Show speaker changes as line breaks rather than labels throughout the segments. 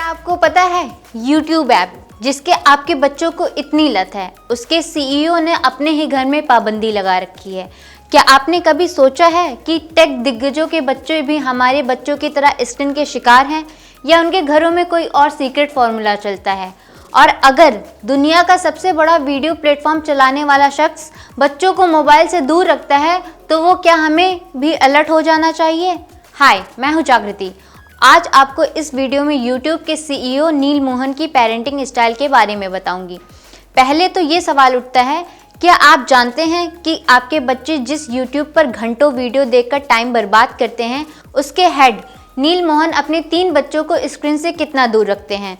आपको पता है YouTube ऐप जिसके आपके बच्चों को इतनी लत है, उसके CEO ने अपने ही घर में पाबंदी लगा रखी है। क्या आपने कभी सोचा है कि टेक दिग्गजों के बच्चे भी हमारे बच्चों की तरह स्क्रीन के शिकार हैं, या उनके घरों में कोई और सीक्रेट फॉर्मूला चलता है? और अगर दुनिया का सबसे बड़ा वीडियो प्लेटफॉर्म चलाने वाला शख्स बच्चों को मोबाइल से दूर रखता है, तो वो क्या हमें भी अलर्ट हो जाना चाहिए? हाय, मैं हूँ जागृति। आज आपको इस वीडियो में YouTube के CEO नील मोहन की पेरेंटिंग स्टाइल के बारे में बताऊंगी। पहले तो ये सवाल उठता है, क्या आप जानते हैं कि आपके बच्चे जिस YouTube पर घंटों वीडियो देखकर टाइम बर्बाद करते हैं, उसके हेड नील मोहन अपने 3 बच्चों को स्क्रीन से कितना दूर रखते हैं?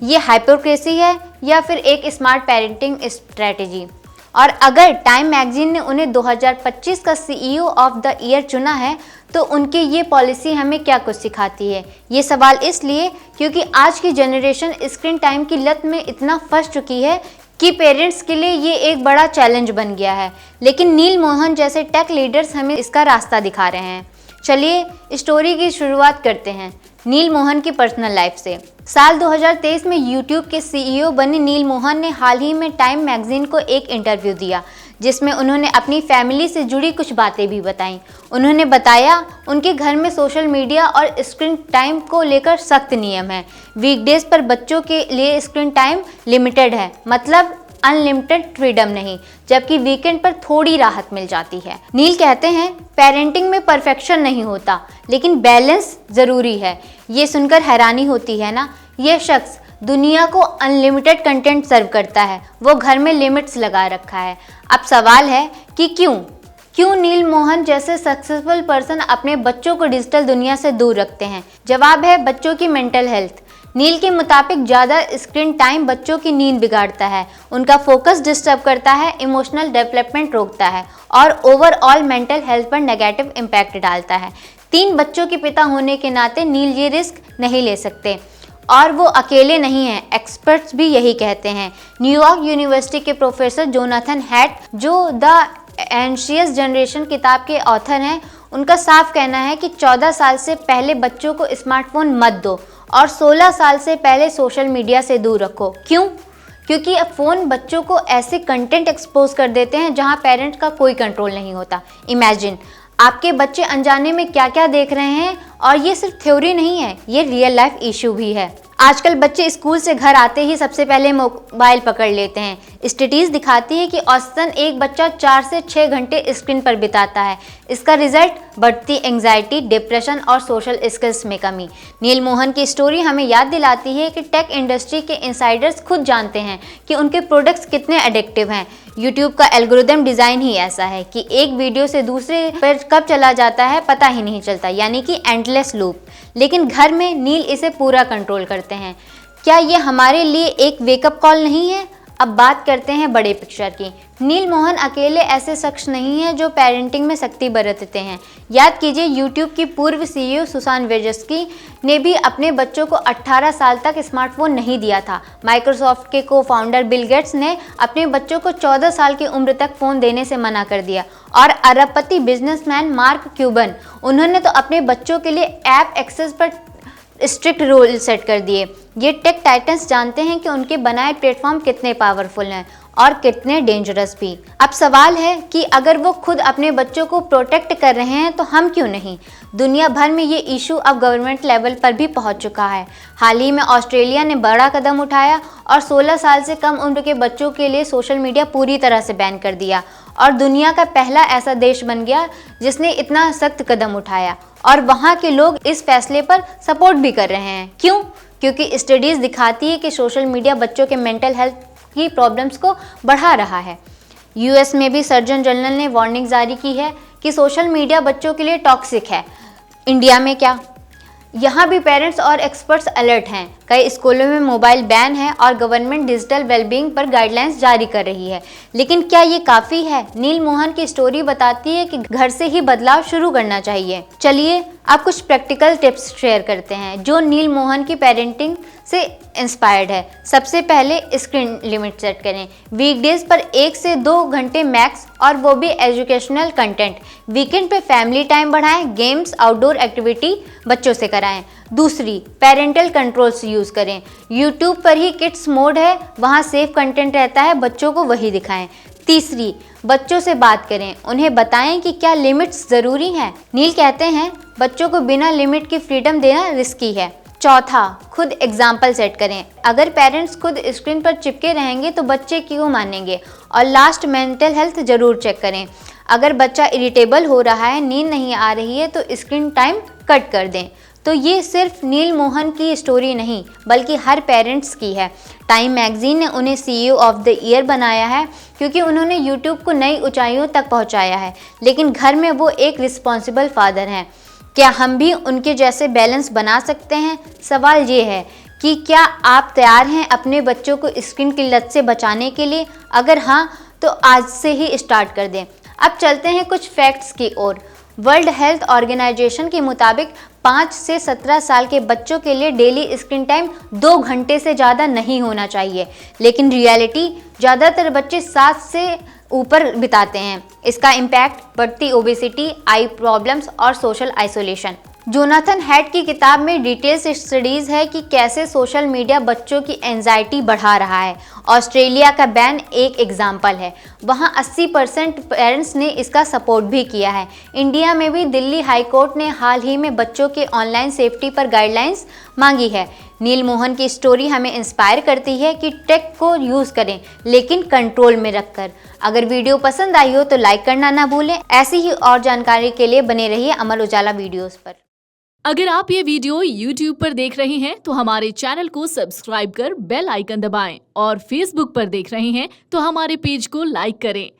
ये हाइपोक्रेसी है या फिर एक स्मार्ट पेरेंटिंग स्ट्रेटेजी? और अगर टाइम मैगजीन ने उन्हें 2025 का CEO ऑफ द ईयर चुना है, तो उनकी ये पॉलिसी हमें क्या कुछ सिखाती है? ये सवाल इसलिए क्योंकि आज की जनरेशन स्क्रीन टाइम की लत में इतना फंस चुकी है कि पेरेंट्स के लिए ये एक बड़ा चैलेंज बन गया है। लेकिन नील मोहन जैसे टेक लीडर्स हमें इसका रास्ता दिखा रहे हैं। चलिए स्टोरी की शुरुआत करते हैं नील मोहन की पर्सनल लाइफ से। साल 2023 में YouTube के CEO बने नील मोहन ने हाल ही में टाइम मैगजीन को एक इंटरव्यू दिया, जिसमें उन्होंने अपनी फैमिली से जुड़ी कुछ बातें भी बताईं। उन्होंने बताया उनके घर में सोशल मीडिया और स्क्रीन टाइम को लेकर सख्त नियम है। वीकडेज पर बच्चों के लिए स्क्रीन टाइम लिमिटेड है, मतलब अनलिमिटेड फ्रीडम नहीं, जबकि वीकेंड पर थोड़ी राहत मिल जाती है। नील कहते हैं, पेरेंटिंग में परफेक्शन नहीं होता, लेकिन बैलेंस जरूरी है। ये सुनकर हैरानी होती है ना? ये शख्स दुनिया को अनलिमिटेड कंटेंट सर्व करता है, वो घर में लिमिट्स लगा रखा है। अब सवाल है कि क्यों नील मोहन जैसे सक्सेसफुल पर्सन अपने बच्चों को डिजिटल दुनिया से दूर रखते हैं? जवाब है बच्चों की मेंटल हेल्थ। नील के मुताबिक ज़्यादा स्क्रीन टाइम बच्चों की नींद बिगाड़ता है, उनका फोकस डिस्टर्ब करता है, इमोशनल डेवलपमेंट रोकता है और ओवरऑल मेंटल हेल्थ पर नेगेटिव इम्पैक्ट डालता है। 3 बच्चों के पिता होने के नाते नील ये रिस्क नहीं ले सकते, और वो अकेले नहीं हैं, एक्सपर्ट्स भी यही कहते हैं। न्यूयॉर्क यूनिवर्सिटी के प्रोफेसर जोनाथन हैट, जो द एंशियस जनरेशन किताब के ऑथर हैं, उनका साफ कहना है कि 14 साल से पहले बच्चों को स्मार्टफोन मत दो और 16 साल से पहले सोशल मीडिया से दूर रखो। क्यों? क्योंकि अब फ़ोन बच्चों को ऐसे कंटेंट एक्सपोज कर देते हैं जहां पेरेंट्स का कोई कंट्रोल नहीं होता। इमेजिन आपके बच्चे अनजाने में क्या क्या देख रहे हैं, और ये सिर्फ थ्योरी नहीं है, ये रियल लाइफ इशू भी है। आजकल बच्चे स्कूल से घर आते ही सबसे पहले मोबाइल पकड़ लेते हैं। स्टडीज़ दिखाती है कि औसतन एक बच्चा 4 से 6 घंटे स्क्रीन पर बिताता है। इसका रिजल्ट बढ़ती एंग्जाइटी, डिप्रेशन और सोशल स्किल्स में कमी। नील मोहन की स्टोरी हमें याद दिलाती है कि टेक इंडस्ट्री के इनसाइडर्स खुद जानते हैं कि उनके प्रोडक्ट्स कितने एडिक्टिव हैं। यूट्यूब का एल्गोरिदम डिज़ाइन ही ऐसा है कि एक वीडियो से दूसरे पर कब चला जाता है पता ही नहीं चलता, यानी कि एंडलेस लूप। लेकिन घर में नील इसे पूरा कंट्रोल करते हैं। क्या ये हमारे लिए एक वेकअप कॉल नहीं है? अब बात करते हैं बड़े पिक्चर की। नील मोहन अकेले ऐसे शख्स नहीं हैं जो पेरेंटिंग में सख्ती बरतते हैं। याद कीजिए, यूट्यूब की पूर्व CEO सुसान वेजस्की ने भी अपने बच्चों को 18 साल तक स्मार्टफोन नहीं दिया था। माइक्रोसॉफ्ट के को-फाउंडर बिल गेट्स ने अपने बच्चों को 14 साल की उम्र तक फ़ोन देने से मना कर दिया। और अरबपति बिजनेसमैन मार्क क्यूबन, उन्होंने तो अपने बच्चों के लिए ऐप एक्सेस पर स्ट्रिक्ट रूल सेट कर दिए। ये टेक टाइटन्स जानते हैं कि उनके बनाए प्लेटफॉर्म कितने पावरफुल हैं और कितने डेंजरस भी। अब सवाल है कि अगर वो खुद अपने बच्चों को प्रोटेक्ट कर रहे हैं, तो हम क्यों नहीं? दुनिया भर में ये इशू अब गवर्नमेंट लेवल पर भी पहुंच चुका है। हाल ही में ऑस्ट्रेलिया ने बड़ा कदम उठाया और 16 साल से कम उम्र के बच्चों के लिए सोशल मीडिया पूरी तरह से बैन कर दिया, और दुनिया का पहला ऐसा देश बन गया जिसने इतना सख्त कदम उठाया। और वहाँ के लोग इस फैसले पर सपोर्ट भी कर रहे हैं। क्यों? क्योंकि स्टडीज़ दिखाती है कि सोशल मीडिया बच्चों के मेंटल हेल्थ की प्रॉब्लम्स को बढ़ा रहा है। US में भी सर्जन जनरल ने वार्निंग जारी की है कि सोशल मीडिया बच्चों के लिए टॉक्सिक है। इंडिया में क्या? यहाँ भी पेरेंट्स और एक्सपर्ट्स अलर्ट हैं। कई स्कूलों में मोबाइल बैन है और गवर्नमेंट डिजिटल वेलबींग पर गाइडलाइंस जारी कर रही है। लेकिन क्या ये काफ़ी है? नील मोहन की स्टोरी बताती है कि घर से ही बदलाव शुरू करना चाहिए। चलिए अब कुछ प्रैक्टिकल टिप्स शेयर करते हैं जो नील मोहन की पेरेंटिंग से इंस्पायर्ड है। सबसे पहले स्क्रीन लिमिट सेट करें। वीकडेज पर 1 से 2 घंटे मैक्स, और वो भी एजुकेशनल कंटेंट। वीकेंड पे फैमिली टाइम बढ़ाएं, गेम्स आउटडोर एक्टिविटी बच्चों से कराएं। दूसरी, पेरेंटल कंट्रोल्स यूज़ करें। यूट्यूब पर ही किड्स मोड है, वहाँ सेफ कंटेंट रहता है, बच्चों को वही दिखाएं। तीसरी, बच्चों से बात करें, उन्हें बताएं कि क्या लिमिट्स ज़रूरी हैं। नील कहते हैं बच्चों को बिना लिमिट की फ्रीडम देना रिस्की है। चौथा, खुद एग्जाम्पल सेट करें। अगर पेरेंट्स खुद स्क्रीन पर चिपके रहेंगे तो बच्चे क्यों मानेंगे। और लास्ट, मेंटल हेल्थ ज़रूर चेक करें। अगर बच्चा इरिटेबल हो रहा है, नींद नहीं आ रही है, तो स्क्रीन टाइम कट कर दें। तो ये सिर्फ नील मोहन की स्टोरी नहीं, बल्कि हर पेरेंट्स की है। टाइम मैगजीन ने उन्हें CEO ऑफ द ईयर बनाया है, क्योंकि उन्होंने यूट्यूब को नई ऊंचाइयों तक पहुंचाया है। लेकिन घर में वो एक रिस्पॉन्सिबल फादर हैं। क्या हम भी उनके जैसे बैलेंस बना सकते हैं? सवाल ये है कि क्या आप तैयार हैं अपने बच्चों को स्क्रीन की लत से बचाने के लिए? अगर हाँ, तो आज से ही स्टार्ट कर दें। अब चलते हैं कुछ फैक्ट्स की ओर। वर्ल्ड हेल्थ ऑर्गेनाइजेशन के मुताबिक 5 से 17 साल के बच्चों के लिए डेली स्क्रीन टाइम 2 घंटे से ज़्यादा नहीं होना चाहिए। लेकिन रियलिटी, ज़्यादातर बच्चे 7 से ऊपर बिताते हैं। इसका इम्पैक्ट बढ़ती ओबेसिटी, आई प्रॉब्लम्स और सोशल आइसोलेशन। जोनाथन हैड की किताब में डिटेल्स स्टडीज़ है कि कैसे सोशल मीडिया बच्चों की एंजाइटी बढ़ा रहा है। ऑस्ट्रेलिया का बैन एक एग्जाम्पल है। वहाँ 80% पेरेंट्स ने इसका सपोर्ट भी किया है। इंडिया में भी दिल्ली हाई कोर्ट ने हाल ही में बच्चों के ऑनलाइन सेफ्टी पर गाइडलाइंस मांगी है। नील मोहन की स्टोरी हमें इंस्पायर करती है कि टेक को यूज़ करें, लेकिन कंट्रोल में रखकर। अगर वीडियो पसंद आई हो तो लाइक करना ना भूलें। ऐसी ही और जानकारी के लिए बने रहिए अमर उजाला वीडियोस पर।
अगर आप ये वीडियो YouTube पर देख रहे हैं तो हमारे चैनल को सब्सक्राइब कर बेल आइकन दबाएं, और Facebook पर देख रहे हैं तो हमारे पेज को लाइक करें।